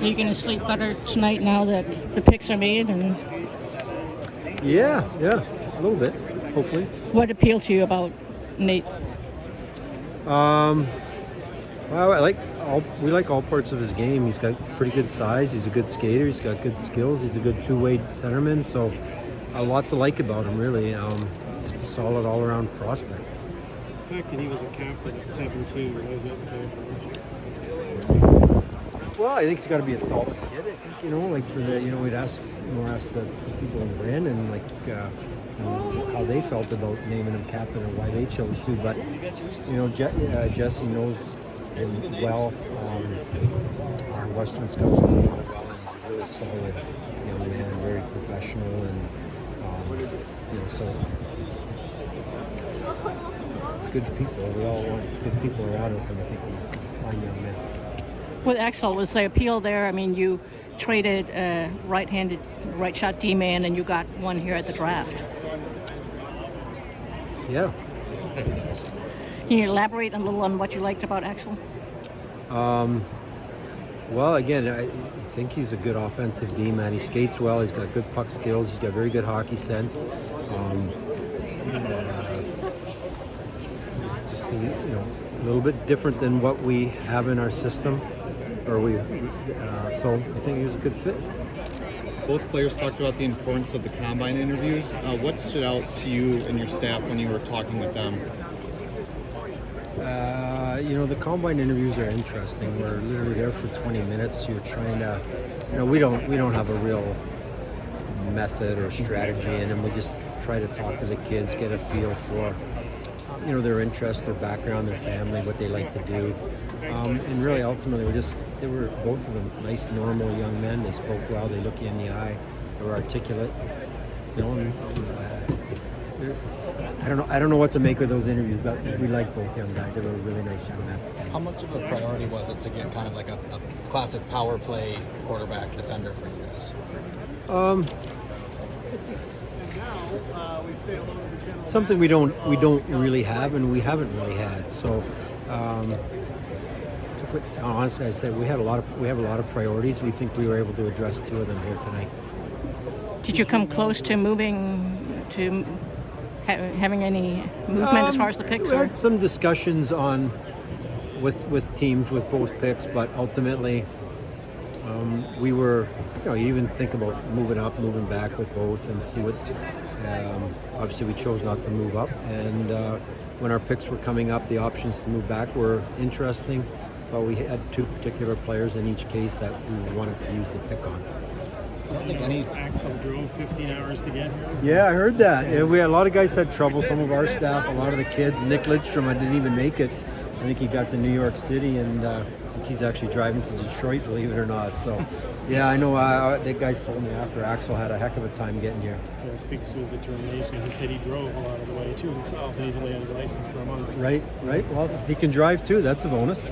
you going to sleep better tonight now that the picks are made? And Yeah, a little bit, hopefully. what appealed to you about Nate? Well, we like all parts of his game. He's got pretty good size. He's a good skater. He's got good skills. He's a good two-way centerman. So, a lot to like about him, really. Just a solid all-around prospect. The fact that he was a captain at 17, what does that say? Well, I think he's got to be a solid kid. I think for the we'd ask the people in Bryn and how they felt about naming him captain or why they chose to. But Jesse knows him well. Our Western scouts know him well, and he's a really solid young man, very professional, and so good people. We all want good people around us, and I think we find young men. With Axel, was the appeal there? I mean, you traded a right-handed, right-shot D-man, and you got one here at the draft. Yeah. Can you elaborate a little on what you liked about Axel? Well, again, I think he's a good offensive D-man. He skates well. He's got good puck skills. He's got very good hockey sense. Just a little bit different than what we have in our system. So I think he was a good fit. Both players talked about the importance of the combine interviews. What stood out to you and your staff when you were talking with them? The combine interviews are interesting. We're literally there for 20 minutes. You're trying to, we don't have a real method or strategy in them. We just try to talk to the kids, get a feel for, their interests, their background, their family, what they like to do. And really, ultimately, they were both of them nice, normal young men. They spoke well. They look you in the eye. They were articulate. I don't know what to make of those interviews, but we like both young guys. They were really nice young men. How much of a priority was it to get kind of like a classic power play quarterback defender for you guys? Something we don't really have, and we haven't really had. So, honestly, I say we have a lot of priorities. We think we were able to address two of them here tonight. Did you come close to moving to having any movement as far as the picks? We had some discussions with teams with both picks, but ultimately we were, you even think about moving up, moving back with both, and see what. Obviously, we chose not to move up, and when our picks were coming up, the options to move back were interesting, but we had two particular players in each case that we wanted to use the pick on. I don't think Axel drove 15 hours to get here. Yeah, I heard that. Yeah, we had a lot of guys had trouble. Some of our staff, a lot of the kids. Nick Lidstrom, I didn't even make it. I think he got to New York City, and I think he's actually driving to Detroit, believe it or not. So, yeah, I know. The guys told me after Axel had a heck of a time getting here. Yeah, it speaks to his determination. He said he drove a lot of the way to himself, and he's only had his license for a month. Right. Well, he can drive too. That's a bonus.